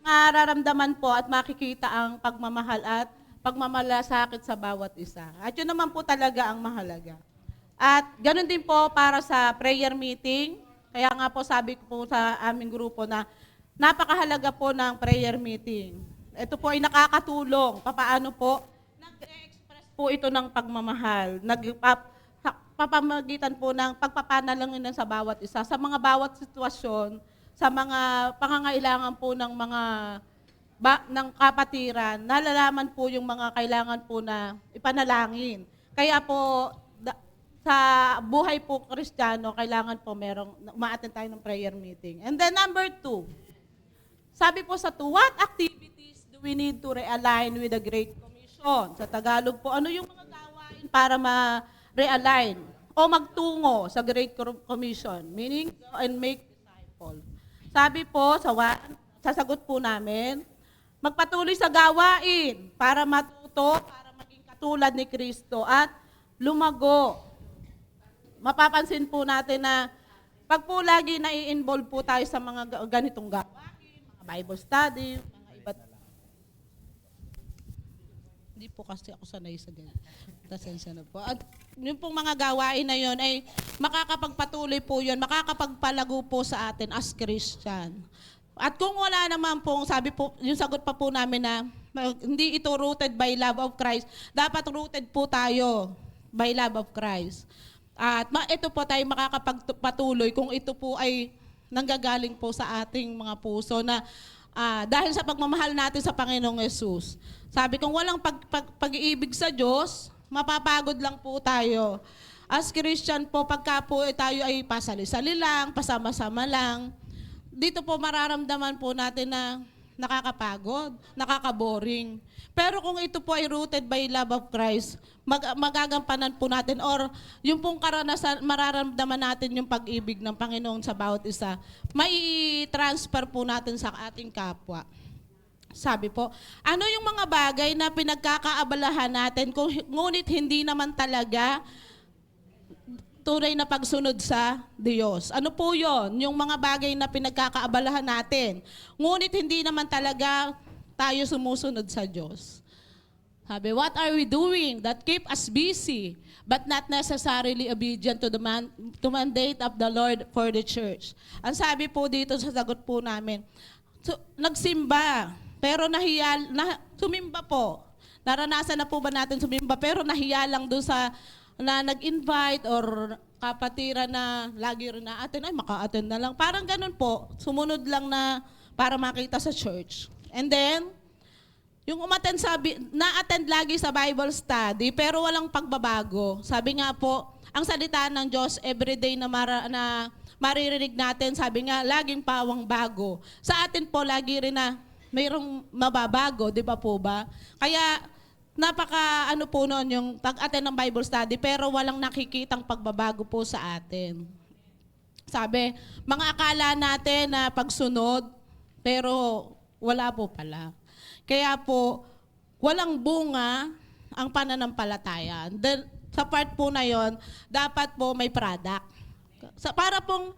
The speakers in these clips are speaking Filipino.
mararamdaman po at makikita ang pagmamahal at pagmamalasakit sa bawat isa. At yun naman po talaga ang mahalaga. At ganun din po para sa prayer meeting. Kaya nga po sabi ko po sa aming grupo na napakahalaga po ng prayer meeting. Ito po ay nakakatulong. Papaano po? Nag-express po ito ng pagmamahal. Papamagitan po ng pagpapanalangin sa bawat isa, sa mga bawat sitwasyon, sa mga pangangailangan po ng mga ng kapatiran, nalalaman po yung mga kailangan po na ipanalangin. Kaya po, sa buhay po Kristiyano, kailangan po umaattend tayo ng prayer meeting. And then number 2, sabi po sa 2, what activities do we need to realign with the Great Commission? Sa Tagalog po, ano yung mga gawain para ma-realign o magtungo sa Great Commission? Meaning, go and make disciples. Sabi po sa 1, sasagot po namin, magpatuloy sa gawain para matuto, para maging katulad ni Kristo at lumago. Mapapansin po natin na pag po lagi nai-involve po tayo sa mga ganitong gawain, mga Bible study, mga iba't hindi po kasi ako sanay sa ganyan. Pasensya na po. At yung pong mga gawain na yun ay makakapagpatuloy po yun, makakapagpalago po sa atin as Christian. At kung wala naman pong, sabi po, yung sagot pa po namin na hindi ito rooted by love of Christ, dapat rooted po tayo by love of Christ. At ito po tayo makakapagpatuloy kung ito po ay nanggagaling po sa ating mga puso na dahil sa pagmamahal natin sa Panginoong Yesus. Sabi kung walang pag-iibig sa Diyos, mapapagod lang po tayo. As Christian po, pagka po tayo ay pasali-sali lang, pasama-sama lang, dito po mararamdaman po natin na nakakapagod, nakakaboring. Pero kung ito po ay rooted by love of Christ, magagampanan po natin or yung pong karanasan, mararamdaman natin yung pag-ibig ng Panginoon sa bawat isa, mai-transfer po natin sa ating kapwa. Sabi po, ano yung mga bagay na pinagkakaabalahan natin ngunit hindi naman talaga tunay na pagsunod sa Diyos? Ano po yon? Yung mga bagay na pinagkakaabalahan natin ngunit hindi naman talaga tayo sumusunod sa Diyos. Sabi, what are we doing that keep us busy but not necessarily obedient to the mandate of the Lord for the church? Ang sabi po dito sa sagot po namin, nagsimba, pero sumimba po. Naranasan na po ba natin sumimba, pero nahiya lang doon sa na nag-invite or kapatira na lagi rin na-attend, ay maka-attend na lang. Parang ganun po, sumunod lang na para makita sa church. And then, yung na-attend lagi sa Bible study, pero walang pagbabago. Sabi nga po, ang salita ng Diyos everyday na maririnig natin, sabi nga, laging pawang bago. Sa atin po, lagi rin na mayroong mababago, di ba po ba? Kaya, napaka po noon yung pag-attend ng Bible study, pero walang nakikitang pagbabago po sa atin. Sabi, mga akala natin na pagsunod, pero wala po pala. Kaya po, walang bunga ang pananampalataya. Then, sa part po na yon, dapat po may product. Para pong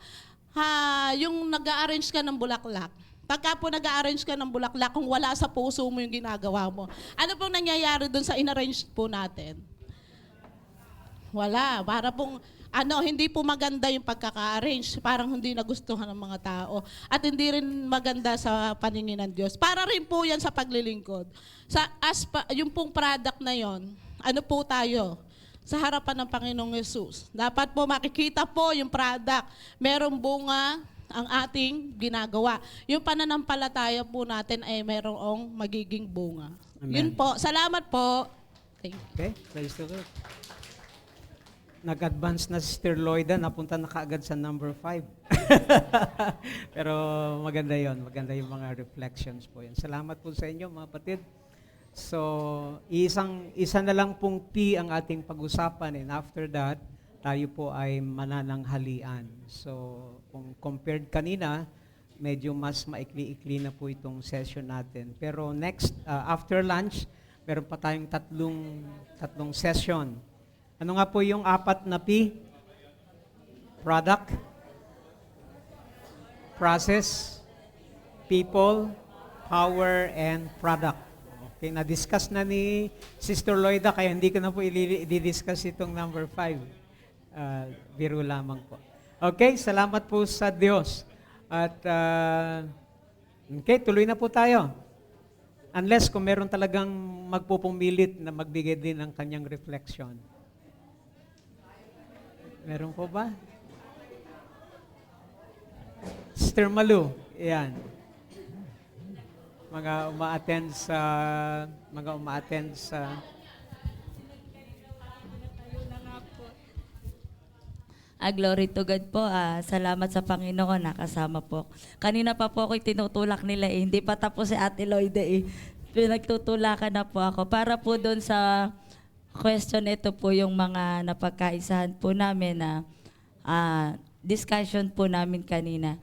yung nag-arrange ka ng bulaklak, pagka po nag-arrange ka ng bulaklak, kung wala sa puso mo yung ginagawa mo, ano pong nangyayari dun sa in-arrange po natin? Wala. Para pong, hindi po maganda yung pagkaka-arrange. Parang hindi nagustuhan ng mga tao. At hindi rin maganda sa paningin ng Diyos. Para rin po yan sa paglilingkod. Yung pong product na yon, ano po tayo? Sa harapan ng Panginoong Yesus. Dapat po makikita po yung product. Merong bunga ang ating ginagawa. Yung pananampalataya po natin ay merong magiging bunga. Amen. Yun po. Salamat po. Thank you. Okay, praise the Lord. Nag-advance na si Sister Lloyda, napunta na kaagad sa number 5. Pero maganda yon, maganda yung mga reflections po yan. Salamat po sa inyo mga kapatid. So, isa na lang pong P ang ating pag-usapan, and after that, tayo po ay manananghalian. So, kung compared kanina, medyo mas maikli-ikli na po itong session natin. Pero next, after lunch, meron pa tayong tatlong session. Ano nga po yung 4 na P? Product, process, people, power, and product. Okay, na-discuss na ni Sister Loida, kaya hindi ko na po i-discuss itong number 5. Biro lamang po. Okay, salamat po sa Diyos. At, okay, tuloy na po tayo. Unless kung meron talagang magpupumilit na magbigay din ng kanyang reflection. Meron po ba? Sister Malu, yan. Mga uma-attend sa Glory to God po. Salamat sa Panginoon, nakasama po. Kanina pa po ako tinutulak nila Hindi pa tapos si Ate Loida Pinagtutulakan na po ako. Para po doon sa question, ito po yung mga napagkaisahan po namin na discussion po namin kanina.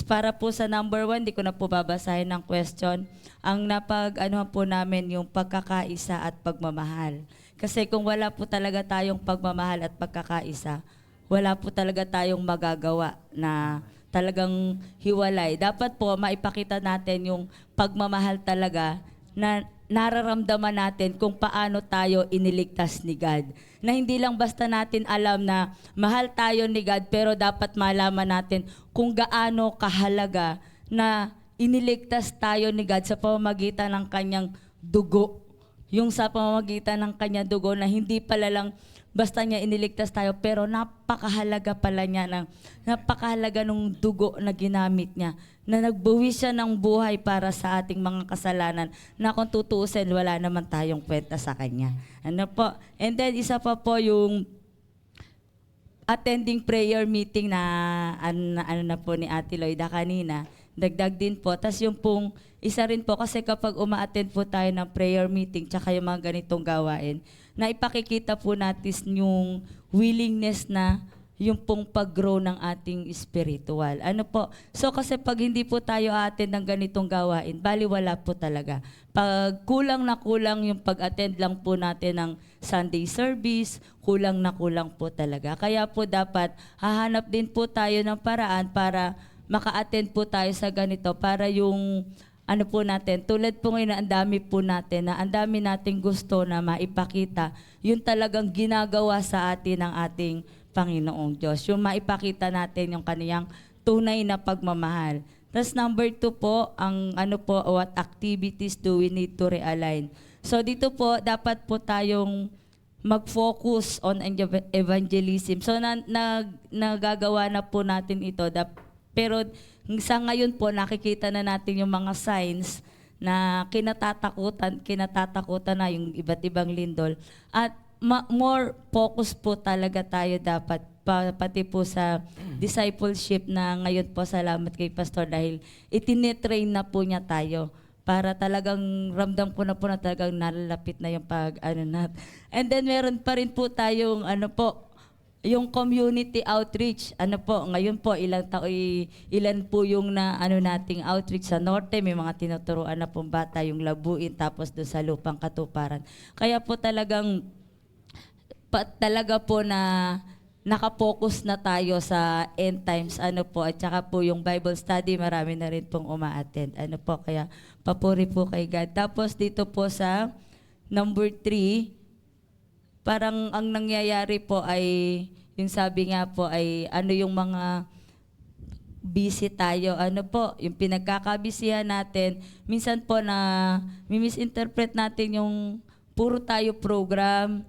Para po sa number 1, di ko na po babasahin ng question. Ang napag-anuhan po namin yung pagkakaisa at pagmamahal. Kasi kung wala po talaga tayong pagmamahal at pagkakaisa, wala po talaga tayong magagawa na talagang hiwalay. Dapat po maipakita natin yung pagmamahal talaga na nararamdaman natin kung paano tayo iniligtas ni God. Na hindi lang basta natin alam na mahal tayo ni God, pero dapat malaman natin kung gaano kahalaga na iniligtas tayo ni God sa pamamagitan ng kanyang dugo. Yung sa pamamagitan ng kanyang dugo na hindi pala lang basta niya iniligtas tayo, pero napakahalaga pala niya, napakahalaga ng dugo na ginamit niya, na nagbuwis siya ng buhay para sa ating mga kasalanan, na kung tutuusin, wala naman tayong kwenta sa kanya. Ano po? And then, isa pa po yung attending prayer meeting na ano na po ni Ate Loida kanina, dagdag din po. Tapos yung pong, isa rin po, kasi kapag uma-attend po tayo ng prayer meeting, tsaka yung mga ganitong gawain, na ipakikita po natin yung willingness na yung pong pag-grow ng ating spiritual. Ano po? So kasi pag hindi po tayo attend ng ganitong gawain, baliwala po talaga. Pag kulang na kulang yung pag-attend lang po natin ng Sunday service, kulang na kulang po talaga. Kaya po dapat hahanap din po tayo ng paraan para maka-attend po tayo sa ganito, para yung ano po natin, tulad po ngayon na ang dami po natin, na ang dami nating gusto na maipakita, yun talagang ginagawa sa atin ng ating Panginoong Diyos. Yung maipakita natin yung kaniyang tunay na pagmamahal. Tapos number 2 po, ang ano po, what activities do we need to realign? So dito po, dapat po tayong mag-focus on evangelism. So nagagawa na po natin ito, pero sa ngayon po, nakikita na natin yung mga signs na kinatatakutan na yung iba't ibang lindol. At more focus po talaga tayo dapat, pati po sa discipleship na ngayon po, salamat kay Pastor dahil itinitrain na po niya tayo para talagang ramdam ko na po na talagang nalalapit na yung pag-ano natin. And then meron pa rin po tayong ano po, yung community outreach. Ano po, ngayon po ilan po yung na ano nating outreach sa norte, may mga tinuturuan na pong bata yung labuin, tapos doon sa lupang katuparan. Kaya po talagang talaga po na nakapokus na tayo sa end times, ano po, at saka po yung Bible study, marami na rin pong uma-attend. Ano po, kaya papuri po kay God. Tapos dito po sa number 3, parang ang nangyayari po ay, yung sabi nga po ay, ano yung mga busy tayo, ano po, yung pinagkakabisihan natin, minsan po na misinterpret natin yung puro tayo program,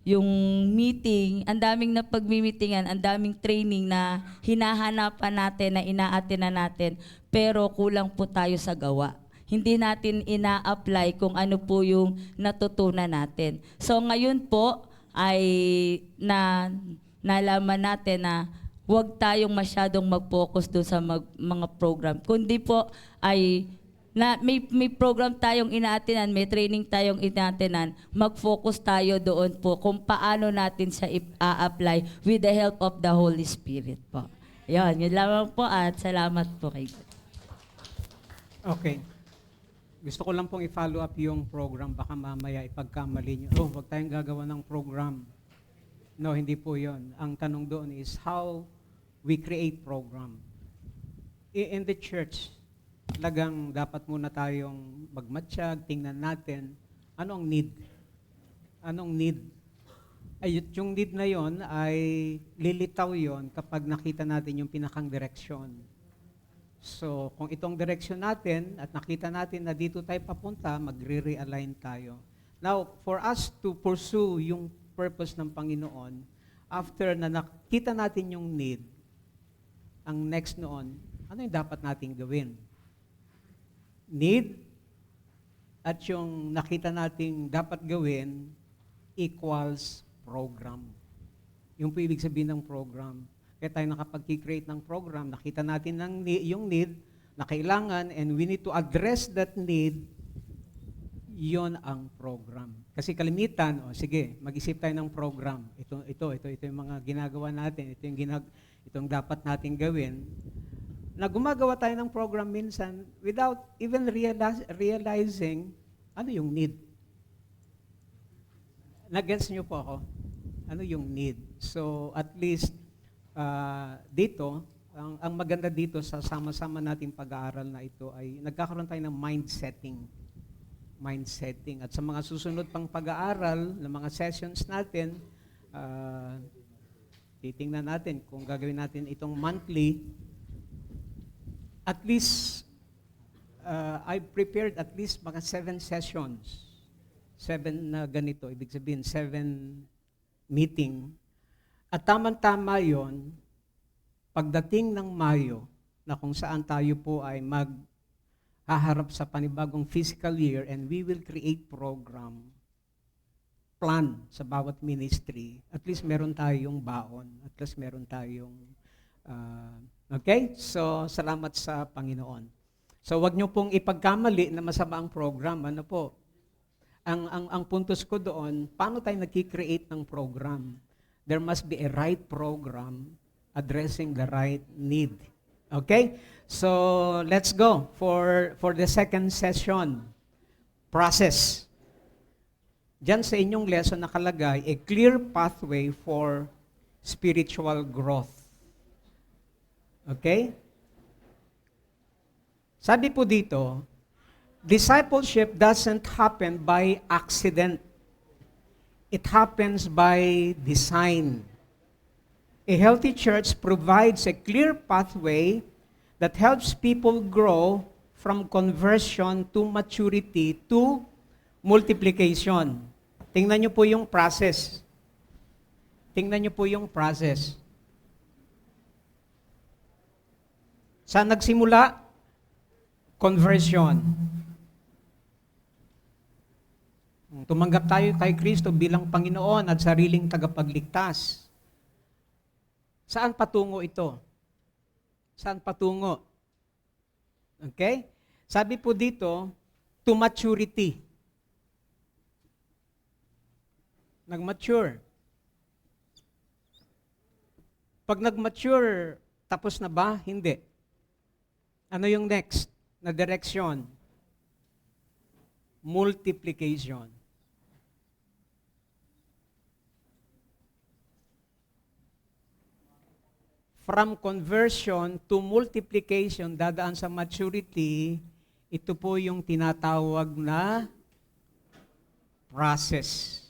yung meeting, ang daming na pagmimitingan, ang daming training na hinahanapan natin, na ina-attend na natin, pero kulang po tayo sa gawa. Hindi natin ina-apply kung ano po yung natutunan natin. So ngayon po ay nalaman natin na huwag tayong masyadong mag-focus doon sa mga program. Kundi po ay may program tayong inaatinan, may training tayong inaatinan, mag-focus tayo doon po kung paano natin siya i-apply with the help of the Holy Spirit po. Yun lamang po at salamat po kay God. Okay. Gusto ko lang pong i-follow up yung program. Baka mamaya ipagkamali nyo. Oh, wag tayong gagawa ng program. No, hindi po yon. Ang tanong doon is how we create program. In the church, talagang dapat muna tayong magmatsyag, tingnan natin, ano ang need? Anong need? Ay, yung need na yon ay lilitaw yon kapag nakita natin yung pinakang direksyon. So, kung itong direksyon natin at nakita natin na dito tayo papunta, magre-realign tayo. Now, for us to pursue yung purpose ng Panginoon, after na nakita natin yung need, ang next noon, ano yung dapat nating gawin? Need at yung nakita nating dapat gawin equals program. Yung po ibig sabihin ng program. Kaya tayo nakapag-create ng program, nakita natin yung need na kailangan and we need to address that need, yon ang program. Kasi kalimitan, sige, mag-isip tayo ng program. Ito yung mga ginagawa natin, itong dapat nating gawin. Na gumagawa tayo ng program minsan without even realizing ano yung need. Nag-gets niyo po ako? Ano yung need? So, at least, dito, ang maganda dito sa sama-sama nating pag-aaral na ito ay nagkakaroon tayo ng mind setting. At sa mga susunod pang pag-aaral ng mga sessions natin, titingnan natin kung gagawin natin itong monthly. At least, I've prepared at least mga 7 sessions. 7 na ganito, ibig sabihin 7 meeting. At tamang-tama yon pagdating ng Mayo, na kung saan tayo po ay maghaharap sa panibagong fiscal year and we will create program, plan sa bawat ministry, at least meron tayong baon, at least meron tayong, okay? So, salamat sa Panginoon. So, wag niyo pong ipagkamali na masama ang program. Ano po? Ang puntos ko doon, paano tayo nag-create ng program? There must be a right program addressing the right need. Okay? So, let's go for the second session. Process. Diyan sa inyong lesson nakalagay, a clear pathway for spiritual growth. Okay? Sabi po dito, discipleship doesn't happen by accident. It happens by design. A healthy church provides a clear pathway that helps people grow from conversion to maturity to multiplication. Tingnan niyo po yung process. Saan nagsimula? Conversion. Tumanggap tayo kay Kristo bilang Panginoon at sariling tagapagligtas. Saan patungo ito? Okay? Sabi po dito, to maturity. Nag-mature. Pag nag-mature, tapos na ba? Hindi. Ano yung next na direksyon? Multiplication. From conversion to multiplication, dadaan sa maturity, ito po yung tinatawag na process.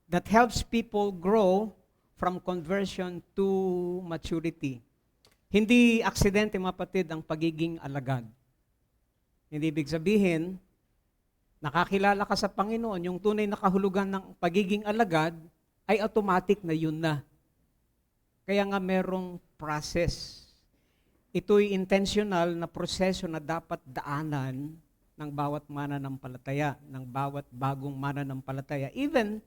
That helps people grow from conversion to maturity. Hindi aksidente, mga kapatid, ang pagiging alagad. Hindi ibig sabihin, nakakilala ka sa Panginoon, yung tunay na kahulugan ng pagiging alagad ay automatic na yun na. Kaya nga merong process. Ito'y intentional na proseso na dapat daanan ng bawat mananampalataya, ng bawat bagong mananampalataya. Even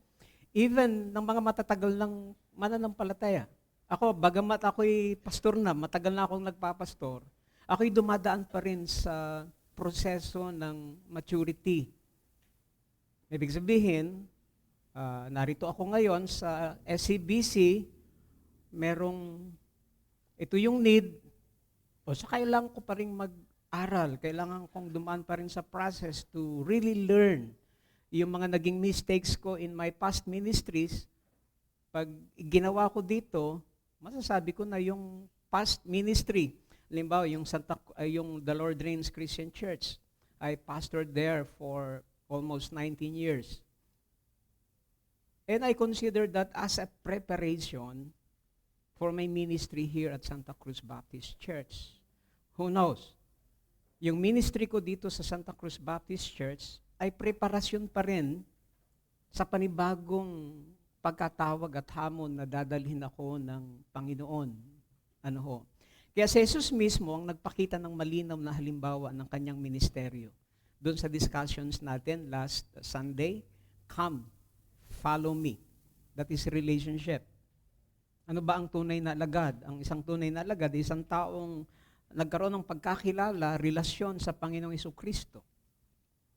ng mga matatagal ng mananampalataya. Ako, bagamat ako'y pastor na, matagal na akong nagpapastor, ako'y dumadaan pa rin sa proseso ng maturity. Ibig sabihin, narito ako ngayon sa SCBC, ito yung need, o sa kailangan ko pa rin mag-aral, kailangan kong dumaan pa rin sa process to really learn yung mga naging mistakes ko in my past ministries. Pag ginawa ko dito, masasabi ko na yung past ministry, halimbawa yung The Lord Reigns Christian Church, I pastored there for almost 19 years. And I consider that as a preparation for my ministry here at Santa Cruz Baptist Church. Who knows? Yung ministry ko dito sa Santa Cruz Baptist Church ay preparasyon pa rin sa panibagong pagkatawag at hamon na dadalhin ako ng Panginoon. Ano ho? Kaya si Jesus mismo ang nagpakita ng malinaw na halimbawa ng kanyang ministeryo. Doon sa discussions natin last Sunday, come, follow me. That is relationship. Ano ba ang tunay na alagad? Ang isang tunay na alagad ay isang taong nagkaroon ng pagkakilala, relasyon sa Panginoong Jesucristo.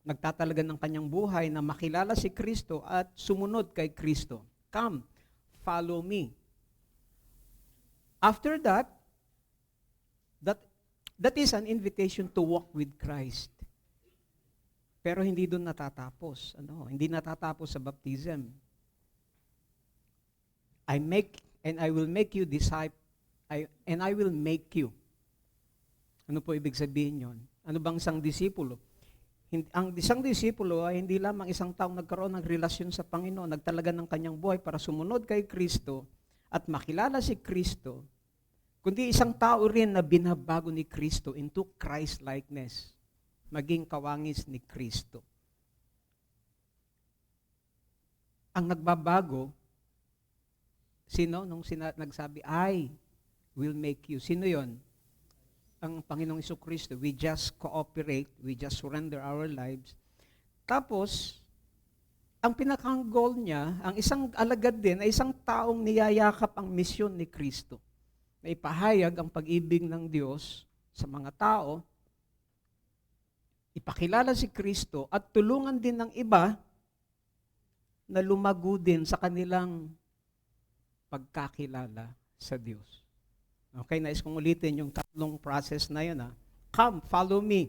Nagtatalaga ng kanyang buhay na makilala si Kristo at sumunod kay Kristo. Come, follow me. After that, that is an invitation to walk with Christ. Pero hindi doon natatapos. Hindi natatapos sa baptism. I will make you disciple, and I will make you. Ano po ibig sabihin yon? Ano bang isang disipulo? Ang isang disipulo ay hindi lamang isang taong nagkaroon ng relasyon sa Panginoon, nagtalaga ng kanyang buhay para sumunod kay Kristo at makilala si Kristo, kundi isang tao rin na binabago ni Kristo into Christ-likeness, maging kawangis ni Kristo. Ang nagbabago, sino? Nung nagsabi, I will make you. Sino yon? Ang Panginoong Jesucristo. We just cooperate, we just surrender our lives. Tapos, ang pinakang goal niya, ang isang alagad din, ay isang taong niyayakap ang misyon ni Kristo. Na ipahayag ang pag-ibig ng Diyos sa mga tao, ipakilala si Kristo, at tulungan din ng iba na lumago din sa kanilang pagkakilala sa Diyos. Okay, nais kong ulitin yung tatlong process na yun. Come, follow me.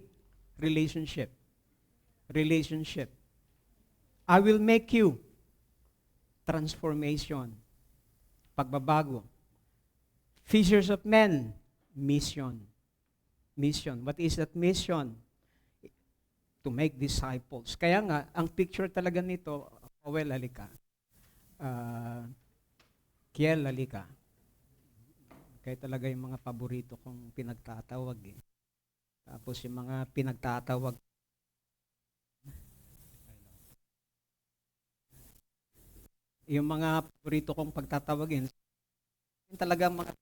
Relationship. Relationship. I will make you. Transformation. Pagbabago. Fishers of men. Mission. Mission. What is that mission? To make disciples. Kaya nga, ang picture talaga nito, Powell, halika. Kiel, halika. Kaya talaga yung mga paborito kong pinagtatawag eh. Tapos yung mga pinagtatawag. Yung mga paborito kong pagtatawagin, talaga mga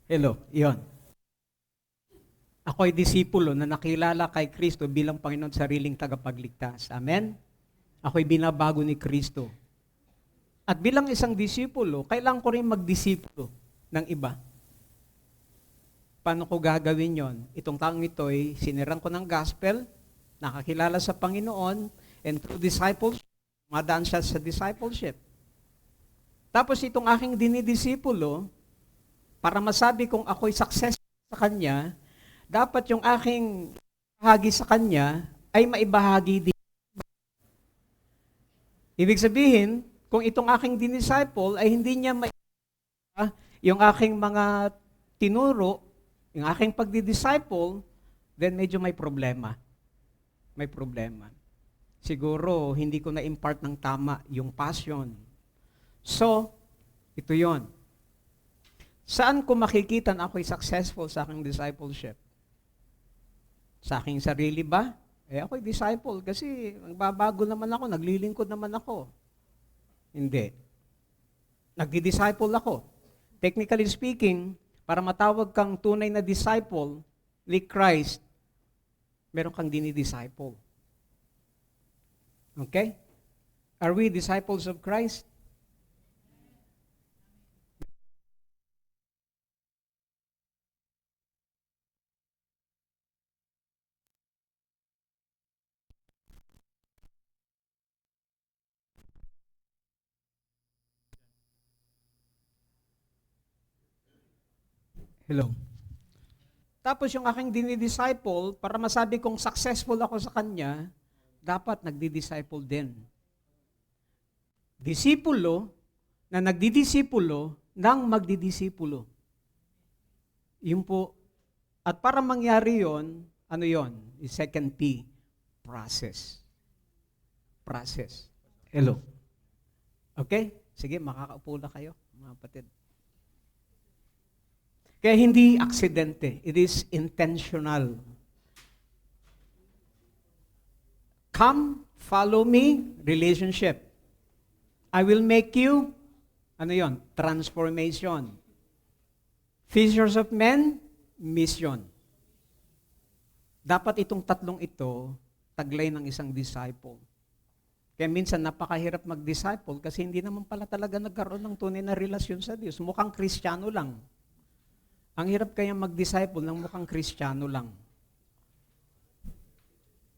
Hello, iyon. Ako ay disipulo na nakilala kay Kristo bilang Panginoon sariling tagapagligtas. Amen? Ako'y binabago ni Kristo. At bilang isang disipulo, kailangan ko rin magdisipulo ng iba. Paano ko gagawin yon? Itong taong ito ay sinirang ko ng gospel, nakakilala sa Panginoon, and through discipleship, madaan siya sa discipleship. Tapos itong aking dinidisipulo, para masabi kong ako'y successful sa Kanya, dapat yung aking bahagi sa Kanya ay maibahagi din. Ibig sabihin, kung itong aking dinisciple ay hindi niya yung aking mga tinuro, yung aking pagdidisciple, then medyo may problema. May problema. Siguro, hindi ko na-impart ng tama yung passion. So, ito yon. Saan ko makikita na ako'y successful sa aking discipleship? Sa aking sarili ba? Ako'y disciple kasi nagbabago naman ako, naglilingkod naman ako. Hindi. Nagdi-disciple ako. Technically speaking, para matawag kang tunay na disciple ni Christ, meron kang dinidisciple. Okay? Are we disciples of Christ? Hello. Tapos yung aking dinidisciple, para masabi kong successful ako sa kanya, dapat nagdi-disciple din. Disipulo na nagdidisipulo ng magdidisipulo. Yun po. At para mangyari yon, ano yon? Second P, process. Process. Hello. Okay? Sige, makakaupo na kayo, mga kapatid. Kaya hindi aksidente. It is intentional. Come, follow me, relationship. I will make you, ano yon? Transformation. Fishers of men, mission. Dapat itong tatlong ito, taglay ng isang disciple. Kaya minsan napakahirap mag-disciple kasi hindi naman pala talaga nagkaroon ng tunay na relasyon sa Diyos. Mukhang Kristiyano lang. Ang hirap kaya mag-disciple ng mukhang Kristiyano lang.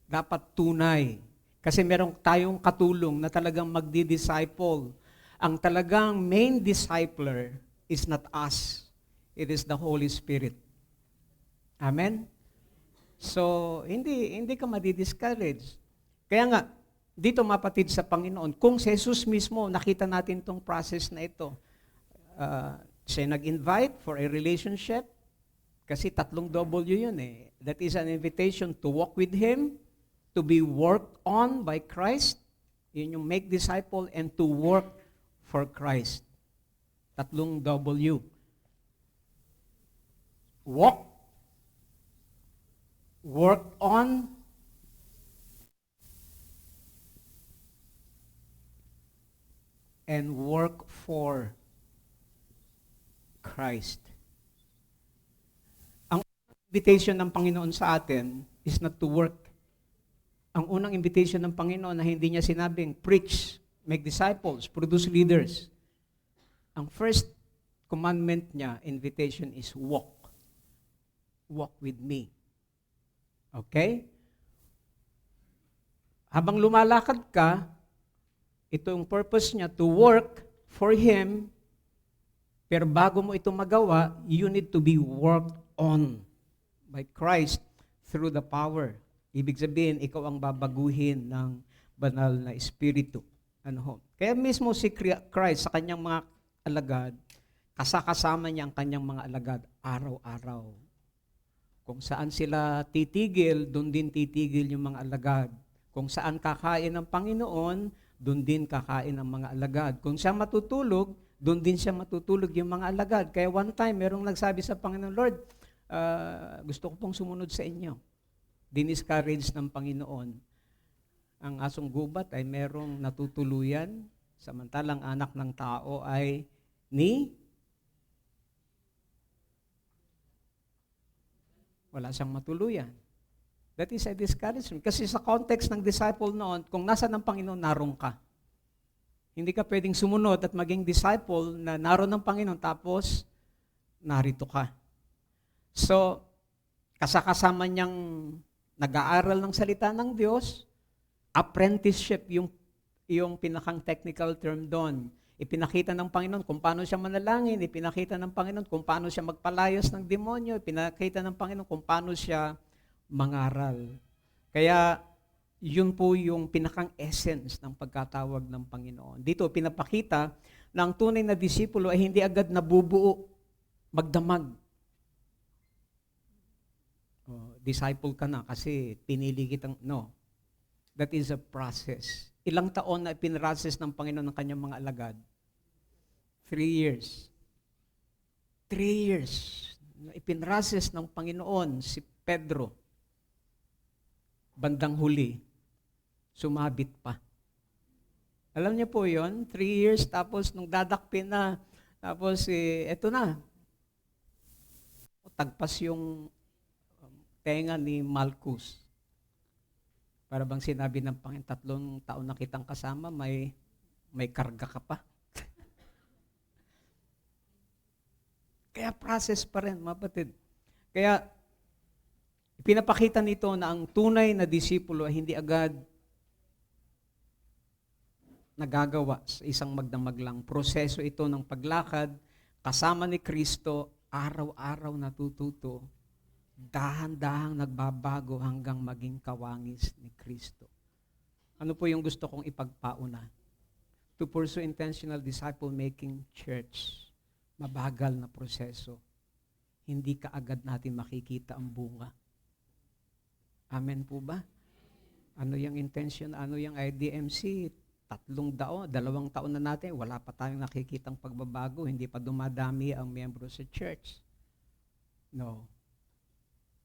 Dapat tunay. Kasi meron tayong katulong na talagang magdi-disciple. Ang talagang main discipler is not us. It is the Holy Spirit. Amen? So, hindi ka madi-discourage. Kaya nga, dito mapatid sa Panginoon, kung si Jesus mismo, nakita natin itong process na ito. Siya nag-invite for a relationship, kasi 3 W yun eh. That is an invitation to walk with Him, to be worked on by Christ, yun yung make disciple, and to work for Christ. 3 W. Walk, work on, and work for Christ. Ang invitation ng Panginoon sa atin is not to work. Ang unang invitation ng Panginoon na hindi niya sinabing, preach, make disciples, produce leaders. Ang first commandment niya, invitation is walk. Walk with me. Okay? Habang lumalakad ka, ito yung purpose niya, to work for Him, pero bago mo ito magawa, you need to be worked on by Christ through the power. Ibig sabihin, ikaw ang babaguhin ng banal na espiritu. Kaya mismo si Christ sa kanyang mga alagad, kasakasama niya ang kanyang mga alagad araw-araw. Kung saan sila titigil, doon din titigil yung mga alagad. Kung saan kakain ng Panginoon, doon din kakain ang mga alagad. Kung siya matutulog, doon din siya matutulog yung mga alagad. Kaya one time, merong nagsabi sa Panginoon, Lord, gusto ko pong sumunod sa inyo. Diniscourage ng Panginoon. Ang asong gubat ay merong natutuluyan, samantalang anak ng tao ay wala siyang matuluyan. That is a discouragement. Kasi sa context ng disciple noon, kung nasa ng Panginoon, naroon ka. Hindi ka pwedeng sumunod at maging disciple na naroon ng Panginoon tapos narito ka. So, kasakasama niyang nag-aaral ng salita ng Diyos, apprenticeship yung pinakang technical term doon. Ipinakita ng Panginoon kung paano siya manalangin, ipinakita ng Panginoon kung paano siya magpalayas ng demonyo, ipinakita ng Panginoon kung paano siya mangaral. Kaya, yun po yung pinakang essence ng pagkatawag ng Panginoon. Dito, pinapakita na ang tunay na disipulo ay hindi agad nabubuo, magdamag. Disciple ka na kasi pinili kitang, no. That is a process. Ilang taon na ipinrases ng Panginoon ng kanyang mga alagad? 3 years. 3 years. Ipinrases ng Panginoon si Pedro. Bandang huli, sumabit pa. Alam niyo po yon, 3 years, tapos nung dadakpin na, tapos eto na. Tagpas yung tenga ni Malchus. Para bang sinabi ng Panginoon, 3 taon na kitang kasama, may karga ka pa. Kaya process pa rin, mga kapatid. Kaya, pinapakita nito na ang tunay na disipulo ay hindi agad nagagawa sa isang magdamag lang. Proseso ito ng paglakad, kasama ni Kristo, araw-araw natututo, dahan-dahang nagbabago hanggang maging kawangis ni Kristo. Ano po yung gusto kong ipagpauna? To pursue intentional disciple-making church, mabagal na proseso. Hindi kaagad natin makikita ang bunga. Amen po ba? Ano yung intention, ano yung IDMC? 2 taon, 2 taon na natin, wala pa tayong nakikitang pagbabago, hindi pa dumadami ang miyembro sa church. No.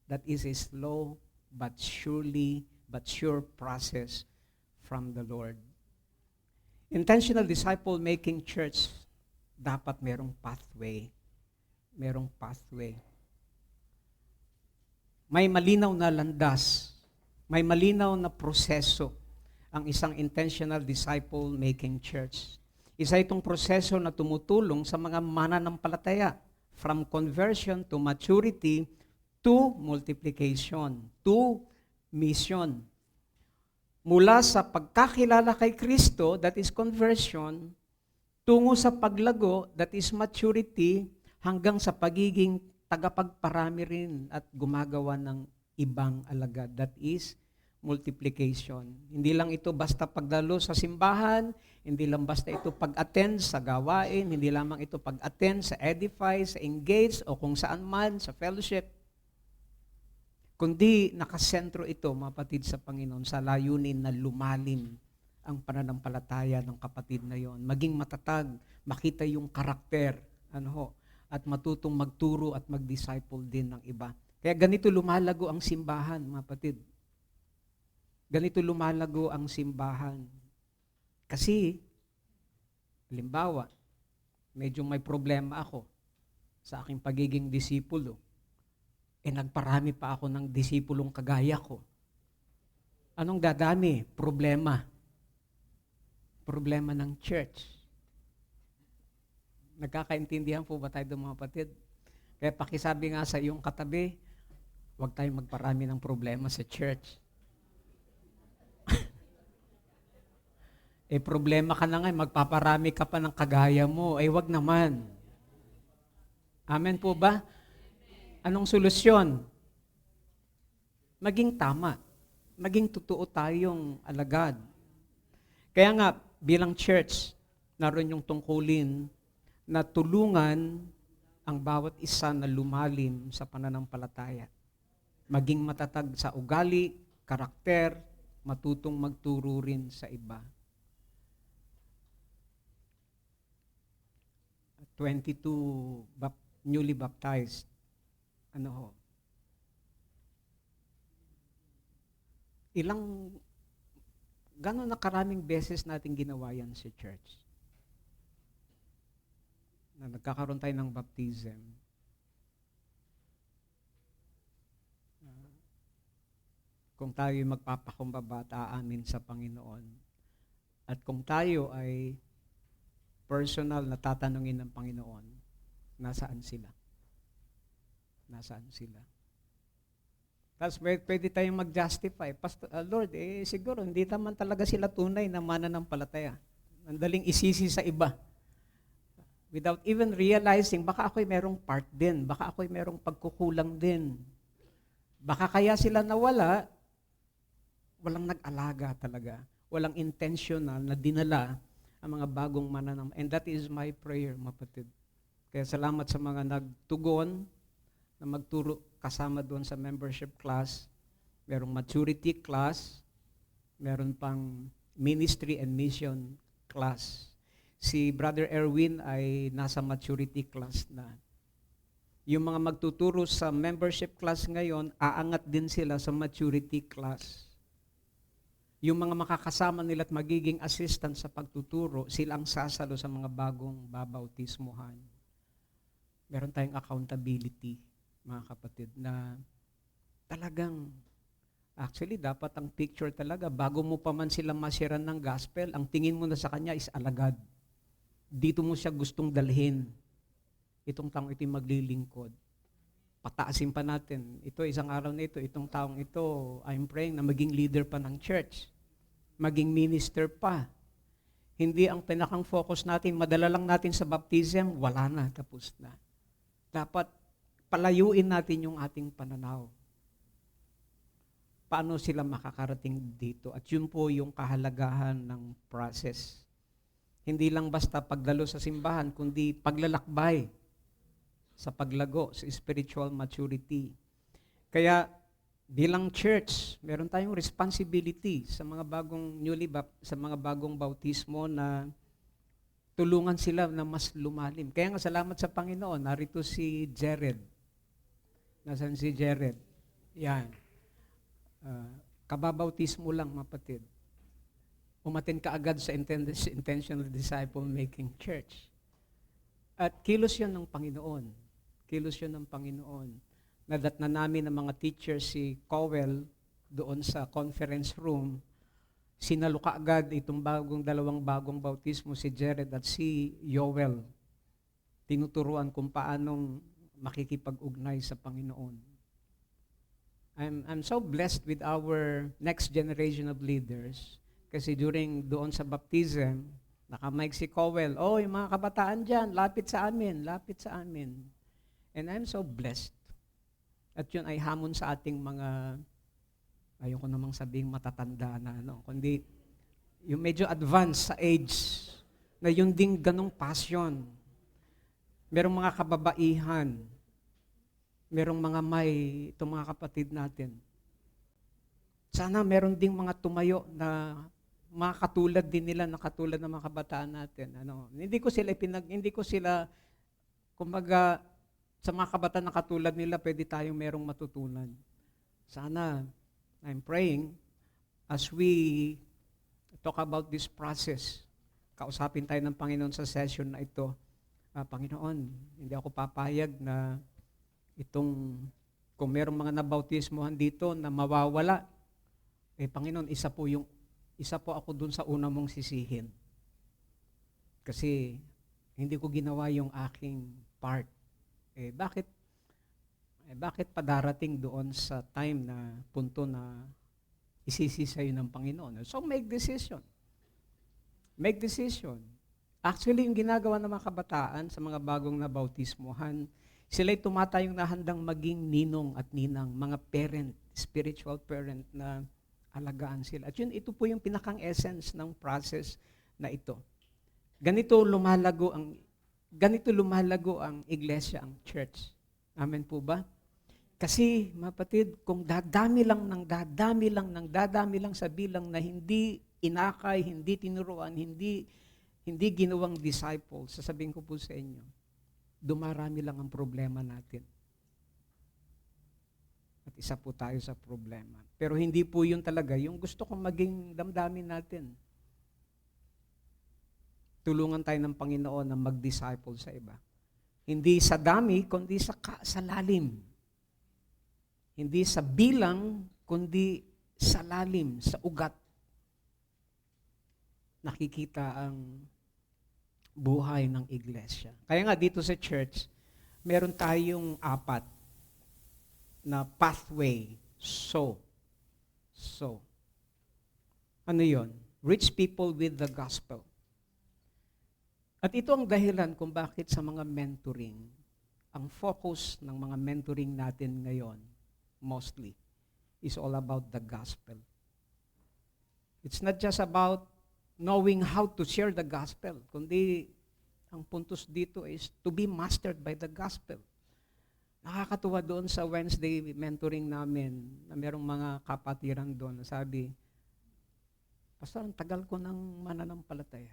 That is a slow but sure process from the Lord. Intentional disciple-making church, dapat merong pathway. Merong pathway. May malinaw na landas, may malinaw na proseso ang isang intentional disciple-making church. Isa itong proseso na tumutulong sa mga mananampalataya from conversion to maturity to multiplication, to mission. Mula sa pagkakilala kay Kristo, that is conversion, tungo sa paglago, that is maturity, hanggang sa pagiging tagapagparami rin at gumagawa ng ibang alagad, that is multiplication. Hindi lang ito basta pagdalo sa simbahan, hindi lang basta ito pag-attend sa gawain, hindi lamang ito pag-attend sa edify, sa engage, o kung saan man, sa fellowship. Kundi nakasentro ito, mga kapatid, sa Panginoon, sa layunin na lumalim ang pananampalataya ng kapatid na yon. Maging matatag, makita yung karakter, at matutong magturo at mag-disciple din ng iba. Kaya ganito lumalago ang simbahan, mga kapatid. Ganito lumalago ang simbahan. Kasi, halimbawa, medyo may problema ako sa aking pagiging disipulo. Nagparami pa ako ng disipulong kagaya ko. Anong dadami? Problema. Problema ng church. Nagkakaintindihan po ba tayo doon, mga kapatid? Kaya pakisabi nga sa iyong katabi, huwag tayong magparami ng problema sa church. Problema ka na nga, magpaparami ka pa ng kagaya mo. Wag naman. Amen po ba? Anong solusyon? Maging tama. Maging totoo tayong alagad. Kaya nga, bilang church, naroon yung tungkulin na tulungan ang bawat isa na lumalim sa pananampalataya. Maging matatag sa ugali, karakter, matutong magturo rin sa iba. 22 newly baptized. Gano'n na karaming beses natin ginawa yan sa church? Na nagkakaroon tayo ng baptism. Kung tayo magpapakumbaba at aamin sa Panginoon. At kung tayo ay personal na tatanungin ng Panginoon, nasaan sila? Nasaan sila? Tapos pwede tayong mag-justify. Lord, siguro hindi naman talaga sila tunay na mananampalataya. Ang daling isisi sa iba. Without even realizing, baka ako'y merong part din. Baka ako'y merong pagkukulang din. Baka kaya sila nawala, walang nag-alaga talaga. Walang intentional na dinala ang mga bagong mananampalataya. And that is my prayer, mapatid. Kaya salamat sa mga nagtugon na magturo kasama doon sa membership class. Merong maturity class, meron pang ministry and mission class. Si Brother Erwin ay nasa maturity class na. Yung mga magtuturo sa membership class ngayon, aangat din sila sa maturity class. Yung mga makakasama nila at magiging assistant sa pagtuturo, sila ang sasalo sa mga bagong babautismuhan. Meron tayong accountability, mga kapatid, na talagang, actually, dapat ang picture talaga, bago mo pa man sila masiran ng gospel, ang tingin mo na sa kanya is alagad. Dito mo siya gustong dalhin. Itong taong ito'y maglilingkod. Pataasin pa natin. Ito, isang araw na ito, itong taong ito, I'm praying na maging leader pa ng church. Maging minister pa. Hindi ang pinakang focus natin, madala lang natin sa baptism, wala na, tapos na. Dapat palayuin natin yung ating pananaw. paano sila makakarating dito. At yun po yung kahalagahan ng process. Hindi lang basta pagdalo sa simbahan, kundi paglalakbay sa paglago, sa spiritual maturity. Kaya bilang church, meron tayong responsibility sa mga bagong bautismo na tulungan sila na mas lumalim. Kaya nga salamat sa Panginoon, narito si Jared. Nasaan si Jared? Yan. Kababautismo lang, mapatid. Umatin ka agad sa intentional disciple-making church. At kilos yun ng Panginoon. Kilos yun ng Panginoon. Nadatna namin ng mga teachers si Cowell doon sa conference room. Sinaluka agad itong dalawang bagong bautismo, si Jared at si Yoel. Tinuturuan kung paanong makikipag-ugnay sa Panginoon. I'm so blessed with our next generation of leaders kasi doon sa baptism, nakamike si Cowell, yung mga kabataan dyan, lapit sa amin. And I'm so blessed. At yun ay hamon sa ating mga, ayoko namang sabing matatanda na kundi yung medyo advanced sa age, na yun ding ganong passion. Merong mga kababaihan, merong mga itong mga kapatid natin. Sana meron ding mga tumayo na mga katulad din nila, na katulad ng mga kabataan natin. Hindi ko sila, kumbaga, sa mga kabataan na katulad nila, pwede tayong merong matutunan. Sana, I'm praying, as we talk about this process, kausapin tayo ng Panginoon sa session na ito. Panginoon, hindi ako papayag na kung merong mga nabautismohan dito na mawawala, Panginoon, isa po ako dun sa una mong sisihin. Kasi hindi ko ginawa yung aking part. Bakit padarating doon sa time na punto na isisi sa'yo ng Panginoon? So make decision. Make decision. Actually, yung ginagawa ng mga kabataan sa mga bagong nabautismohan, sila'y tumatayong na handang maging ninong at ninang, mga parent, spiritual parent na alagaan sila. At ito po yung pinakang essence ng process na ito. Ganito lumalago ang iglesia, ang church. Amen po ba? Kasi, mapatid, kung dadami lang sa bilang na hindi inakay, hindi tinuruan, hindi ginawang disciple, sasabihin ko po sa inyo, dumarami lang ang problema natin. At isa po tayo sa problema. Pero hindi po yun talaga yung gusto kong maging damdamin natin. Tulungan tayo ng Panginoon na mag-disciple sa iba. Hindi sa dami, kundi sa lalim. Hindi sa bilang, kundi sa lalim, sa ugat. Nakikita ang buhay ng iglesia. Kaya nga dito sa church, meron tayong 4 na pathway. So. Ano yon? Reach people with the gospel. At ito ang dahilan kung bakit sa mga mentoring, ang focus ng mga mentoring natin ngayon, mostly, is all about the gospel. It's not just about knowing how to share the gospel, kundi ang puntos dito is to be mastered by the gospel. Nakakatuwa doon sa Wednesday mentoring namin na merong mga kapatiran doon na sabi, Pastor, ang tagal ko ng mananampalataya.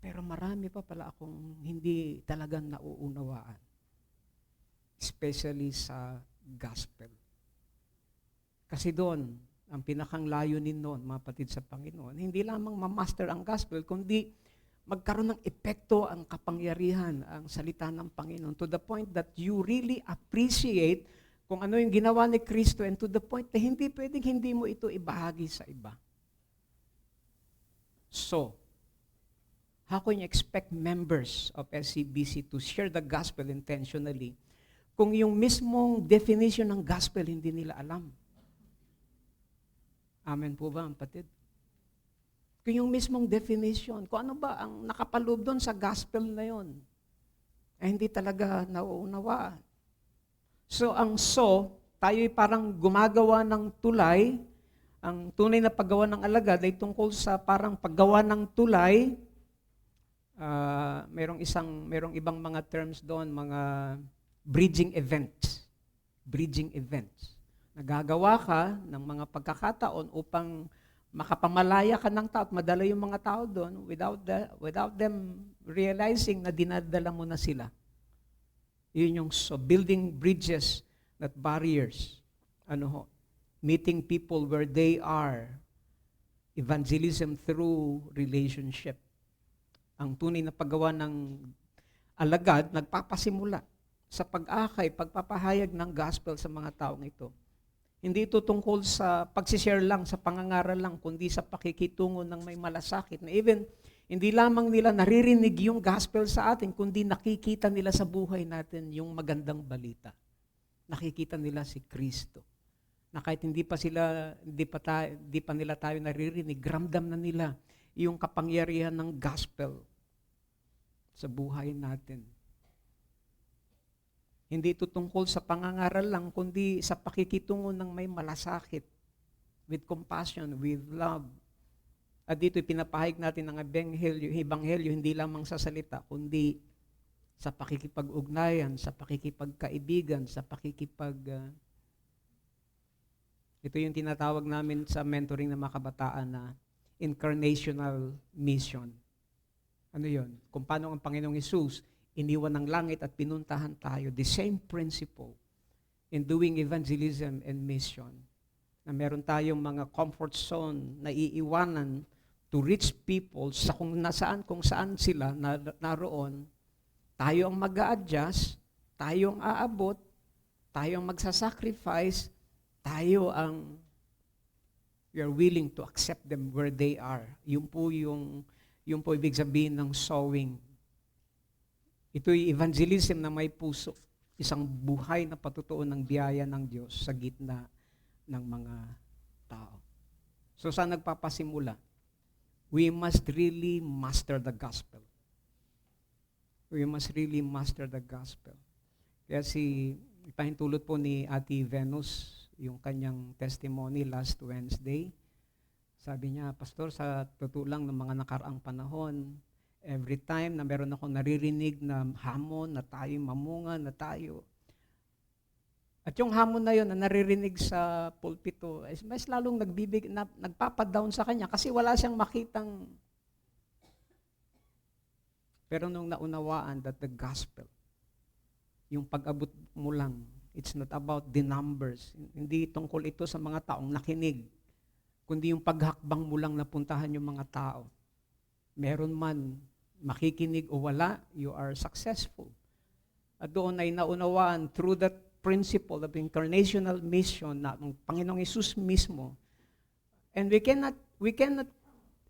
Pero marami pa pala akong hindi talagang nauunawaan. Especially sa gospel. Kasi doon, ang pinakang layunin noon, mga patid sa Panginoon, hindi lamang ma-master ang gospel, kundi magkaroon ng epekto ang kapangyarihan, ang salita ng Panginoon, to the point that you really appreciate kung ano yung ginawa ni Kristo, and to the point na hindi pwedeng hindi mo ito ibahagi sa iba. So, how can you expect members of SCBC to share the gospel intentionally kung yung mismong definition ng gospel hindi nila alam? Amen po ba, ang patid? Kung yung mismong definition, kung ano ba ang nakapaloob doon sa gospel na yon, ay hindi talaga nauunawaan. So, ang tayo'y parang gumagawa ng tulay. Ang tunay na paggawa ng alagad ay tungkol sa parang paggawa ng tulay. Merong ibang mga terms doon, mga bridging events. Bridging events. Nagagawa ka ng mga pagkakataon upang makapamalaya ka ng tao at madala yung mga tao doon without them realizing na dinadala mo na sila. Yun yung building bridges, not barriers. Meeting people where they are. Evangelism through relationship. Ang tunay na paggawa ng alagad, nagpapasimula sa pag-akay, pagpapahayag ng gospel sa mga taong ito. Hindi ito tungkol sa pagsishare lang, sa pangangaral lang, kundi sa pakikitungo ng may malasakit. Na even, hindi lamang nila naririnig yung gospel sa atin, kundi nakikita nila sa buhay natin yung magandang balita. Nakikita nila si Kristo. Na kahit hindi pa nila tayo naririnig, ramdam na nila yung kapangyarihan ng gospel sa buhay natin. Hindi ito tungkol sa pangangaral lang, kundi sa pakikitungo ng may malasakit, with compassion, with love. At dito pinapahayag natin ang ebanghelyo, hindi lamang sa salita, kundi sa pakikipag-ugnayan, sa pakikipagkaibigan, sa ito yung tinatawag namin sa mentoring ng mga kabataan na incarnational mission. Ano yun? Kung paano ang Panginoong Hesus iniwan ng langit at pinuntahan tayo. The same principle in doing evangelism and mission. Na meron tayong mga comfort zone na iiwanan to reach people sa kung saan sila naroon. Tayo ang mag-a-adjust, tayo ang aabot, tayo ang magsasacrifice, we are willing to accept them where they are. Yun po ibig sabihin ng sowing. Ito'y evangelism na may puso. Isang buhay na patutuo ng biyaya ng Diyos sa gitna ng mga tao. So saan nagpapasimula? We must really master the gospel. We must really master the gospel. Kaya ipahintulot po ni Ate Venus yung kanyang testimony last Wednesday. Sabi niya, Pastor, sa totoo lang ng mga nakaraang panahon, every time na meron akong naririnig na hamon, na tayo mamunga, na tayo. At yung hamon na yun na naririnig sa pulpito, mas lalong nagpapadown sa kanya kasi wala siyang makitang. Pero nung naunawaan that the gospel, yung pag-abot mo lang, it's not about the numbers. Hindi tungkol ito sa mga taong nakinig, kundi yung paghakbang mo lang napuntahan yung mga tao. Meron man makikinig o wala, you are successful. At doon ay naunawaan through that principle of incarnational mission na ng Panginoong Hesus mismo. And we cannot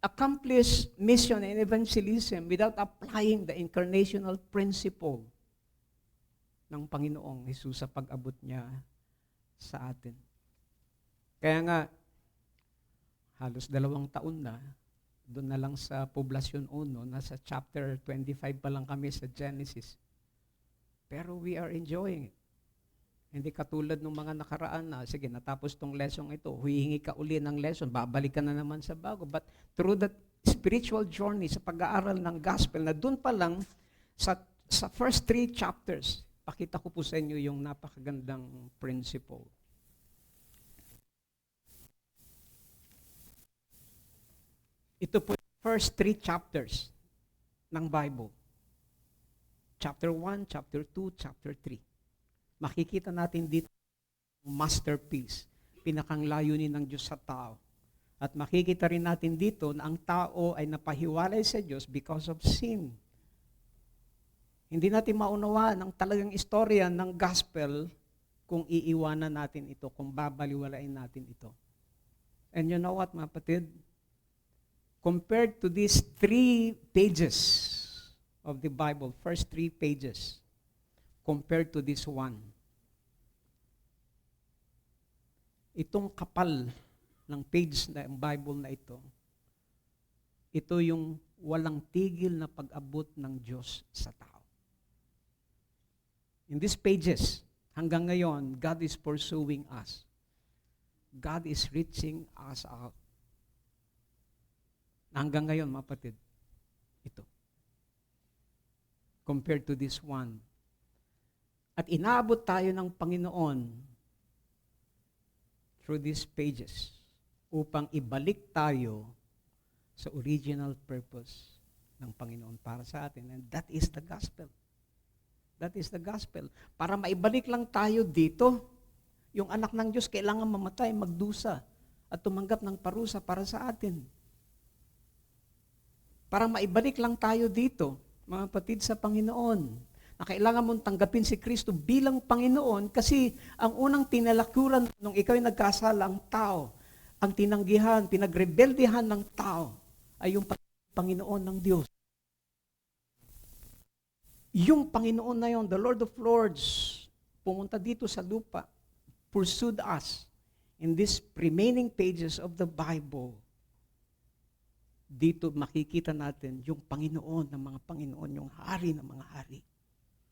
accomplish mission and evangelism without applying the incarnational principle ng Panginoong Hesus sa pag-abot niya sa atin. Kaya nga, halos 2 taon na, doon na lang sa Poblasyon 1, nasa chapter 25 pa lang kami sa Genesis. Pero we are enjoying it. Hindi katulad ng mga nakaraan na, sige, natapos tong lesson ito, huihingi ka uli ng lesson, babalik ka na naman sa bago. But through that spiritual journey sa pag-aaral ng gospel, na doon pa lang sa first 3 chapters, pakita ko po sa inyo yung napakagandang principle. Ito po yung first 3 chapters ng Bible. Chapter 1, chapter 2, chapter 3. Makikita natin dito masterpiece, pinakang layunin ng Diyos sa tao. At makikita rin natin dito na ang tao ay napahiwalay sa Diyos because of sin. Hindi natin maunawaan ang talagang istorya ng gospel kung iiwanan natin ito, kung babaliwalain natin ito. And you know what, mga kapatid? Compared to these 3 pages of the Bible, first 3 pages, compared to this one, itong kapal ng page ng Bible na ito yung walang tigil na pag-abot ng Diyos sa tao. In these pages, Hanggang ngayon, God is pursuing us. God is reaching us out. Hanggang ngayon, mga kapatid, ito. Compared to this one. At inaabot tayo ng Panginoon through these pages upang ibalik tayo sa original purpose ng Panginoon para sa atin. And that is the gospel. That is the gospel. Para maibalik lang tayo dito, yung anak ng Diyos kailangan mamatay, magdusa, at tumanggap ng parusa para sa atin. Para maibalik lang tayo dito, mga kapatid sa Panginoon, na kailangan mong tanggapin si Kristo bilang Panginoon kasi ang unang tinalakuran nung ikaw ay nagkasala ang tao, ang tinanggihan, pinagrebeldehan ng tao ay yung Panginoon ng Diyos. Yung Panginoon na yon, the Lord of Lords, pumunta dito sa lupa, pursued us in these remaining pages of the Bible. Dito makikita natin yung Panginoon ng mga Panginoon, yung hari ng mga hari,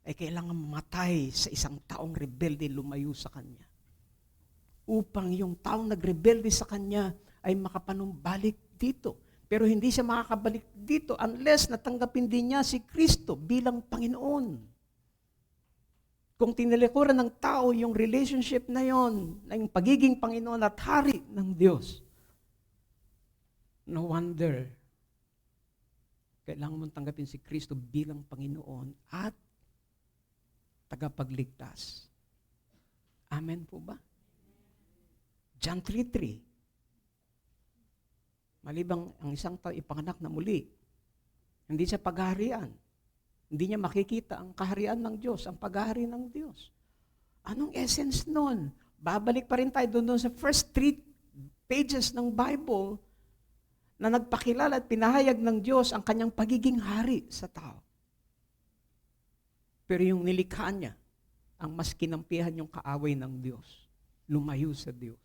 ay kailangan mamatay sa isang taong rebelde lumayo sa Kanya. Upang yung taong nagrebelde sa Kanya ay makapanumbalik dito. Pero hindi siya makakabalik dito unless natanggapin din niya si Kristo bilang Panginoon. Kung tinalikuran ng tao yung relationship na yon, ng pagiging Panginoon at hari ng Diyos, no wonder, kailangan mong tanggapin si Kristo bilang Panginoon at tagapagligtas. Amen po ba? John 3:3. Malibang ang isang tao ipanganak na muli, hindi siya paghaharian. Hindi niya makikita ang kaharian ng Diyos, ang paghahari ng Diyos. Anong essence nun? Babalik pa rin tayo doon sa first 3 pages ng Bible na nagpakilala at pinahayag ng Diyos ang kanyang pagiging hari sa tao. Pero yung nilikha niya, ang mas kinampihan yung kaaway ng Diyos, lumayo sa Diyos.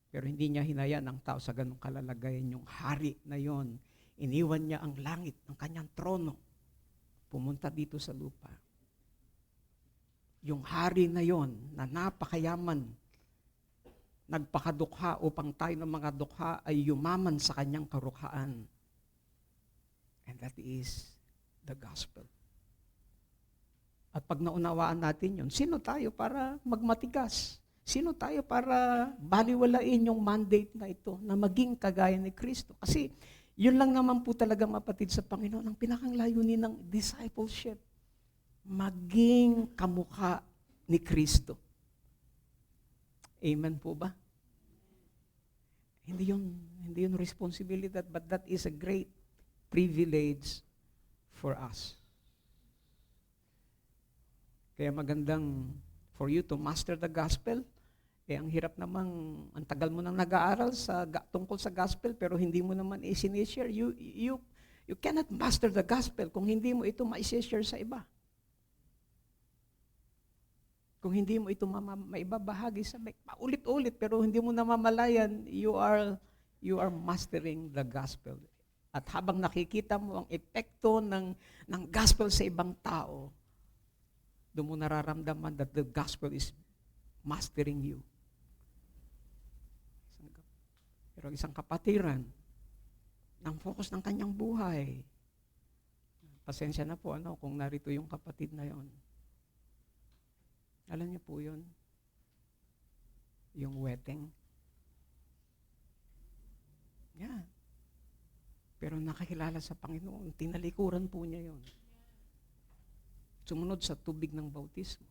Pero hindi niya hinayaan ang tao sa ganong kalalagayan. Yung hari na yon, iniwan niya ang langit, ang kanyang trono, pumunta dito sa lupa. Yung hari na yon, na napakayaman, nagpakadukha upang tayo ng mga dukha ay yumaman sa kanyang karukhaan. And that is the gospel. At pag naunawaan natin yun, sino tayo para magmatigas? Sino tayo para baliwalain yung mandate na ito na maging kagaya ni Kristo? Kasi yun lang naman po talaga, mapatid sa Panginoon, ang pinakang layunin ng discipleship. Maging kamukha ni Kristo. Amen po ba? Hindi yun responsibility, but that is a great privilege for us. Kaya magandang for you to master the gospel. Ang hirap namang, ang tagal mo nang nag-aaral tungkol sa gospel, pero hindi mo naman i-sinishare. You cannot master the gospel kung hindi mo ito ma-share sa iba. Kung hindi mo ito maibabahagi sa paulit-ulit, pero hindi mo namamalayan, you are mastering the gospel. At habang nakikita mo ang epekto ng gospel sa ibang tao, doon mo nararamdaman that the gospel is mastering you. Pero isang kapatiran, ng focus ng kanyang buhay. Pasensya na po kung narito yung kapatid na yon. Alam niyo po yun? Yung wedding. Yeah. Pero nakakilala sa Panginoon, tinalikuran po niya yon. Sumunod sa tubig ng bautismo.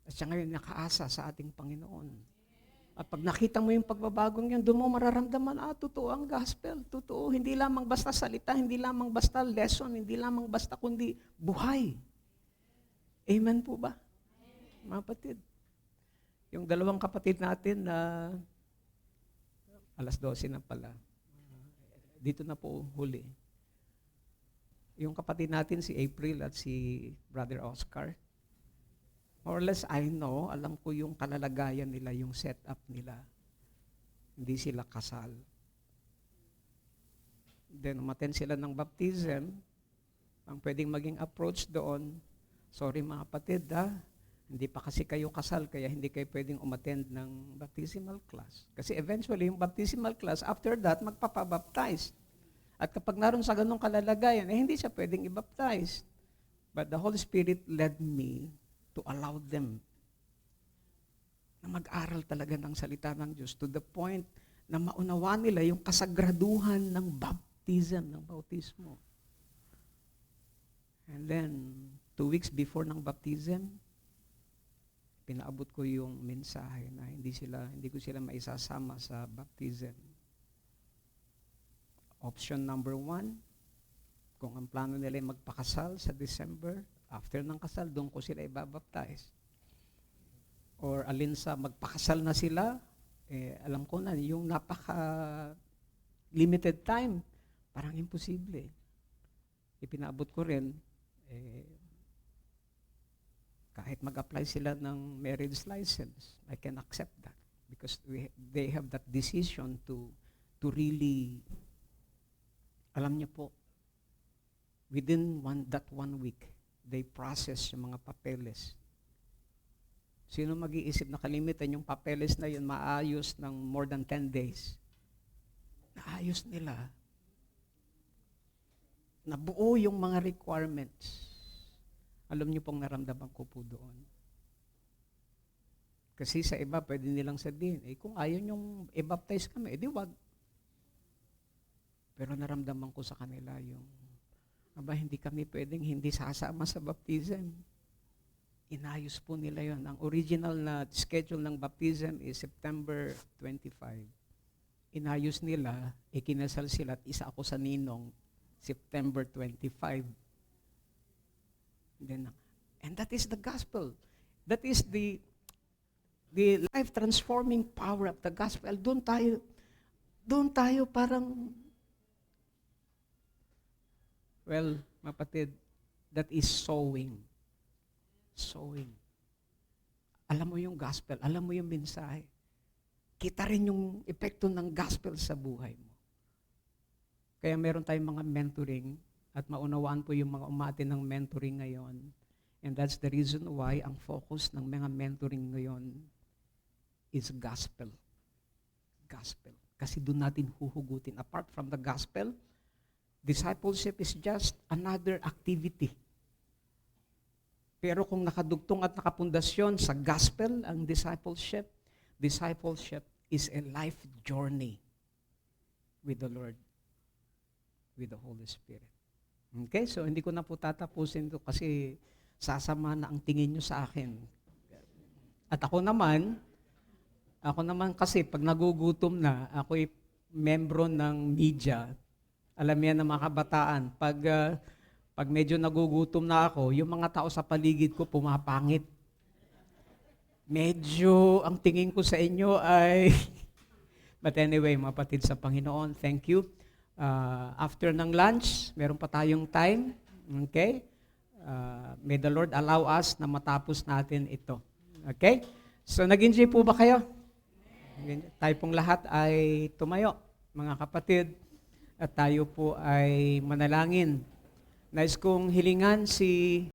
At siya ngayon nakaasa sa ating Panginoon. At pag nakita mo yung pagbabagong yan, doon mo mararamdaman, totoo ang gospel. Totoo, hindi lamang basta salita, hindi lamang basta lesson, hindi lamang basta kundi buhay. Amen po ba? Mga kapatid. Yung dalawang kapatid natin na 12:00 na pala. Dito na po huli. Yung kapatid natin si April at si Brother Oscar. More or less, alam ko yung kalalagayan nila, yung setup nila. Hindi sila kasal. Then, umattend sila ng baptism. Ang pwedeng maging approach doon, sorry mga kapatid, hindi pa kasi kayo kasal, kaya hindi kayo pwedeng umattend ng baptismal class. Kasi eventually, yung baptismal class, after that, magpapabaptize. At kapag naroon sa ganong kalalagayan, hindi siya pwedeng i-baptize. But the Holy Spirit led me to allow them na mag-aral talaga ng salita ng Diyos to the point na maunawa nila yung kasagraduhan ng baptism, ng bautismo. And then, 2 weeks before ng baptism, pinaabot ko yung mensahe na hindi ko sila maisasama sa baptism. Option number 1, kung ang plano nila ay magpakasal sa December, after ng kasal, doon ko sila ibabaptize. Or alin sa magpakasal na sila, alam ko na, yung napaka-limited time, parang imposible. Ipinaabot ko rin, kahit mag-apply sila ng marriage license, I can accept that because they have that decision to really, alam niyo po, within that one week, they process yung mga papeles. Sino mag-iisip na kalimitan yung papeles na yun maayos ng more than 10 days? Naayos nila. Nabuo yung mga requirements. Alam niyo pong naramdaman ko po doon. Kasi sa iba, pwede nilang sabihin, kung ayaw niyong i-baptize kami, edi wag. Pero naramdaman ko sa kanila yung, hindi kami pwedeng hindi sasama sa baptism. Inayos po nila yon. Ang original na schedule ng baptism is September 25. Inayos nila, ikinasal sila at isa ako sa ninong September 25. And that is the gospel. That is the life-transforming power of the gospel. Doon tayo parang, well, mapatid, that is sowing. Sowing. Alam mo yung gospel, alam mo yung mensahe. Kita rin yung epekto ng gospel sa buhay mo. Kaya meron tayong mga mentoring at maunawaan po yung mga umati ng mentoring ngayon. And that's the reason why ang focus ng mga mentoring ngayon is gospel. Gospel. Kasi doon natin huhugutin. Apart from the gospel, discipleship is just another activity. Pero kung nakadugtong at nakapundasyon sa gospel ang discipleship is a life journey with the Lord, with the Holy Spirit. Okay, so hindi ko na po tatapusin ito kasi sasama na ang tingin nyo sa akin. At ako naman kasi pag nagugutom na, ako'y membro ng media. Alam yan ng mga kabataan, pag medyo nagugutom na ako, yung mga tao sa paligid ko pumapangit. Medyo ang tingin ko sa inyo ay, but anyway, mga kapatid sa Panginoon, thank you. After ng lunch, meron pa tayong time. Okay? May the Lord allow us na matapos natin ito. Okay? So, nag-enjoy po ba kayo? Tayo pong lahat ay tumayo, mga kapatid, at tayo po ay manalangin. Nais kong hilingan si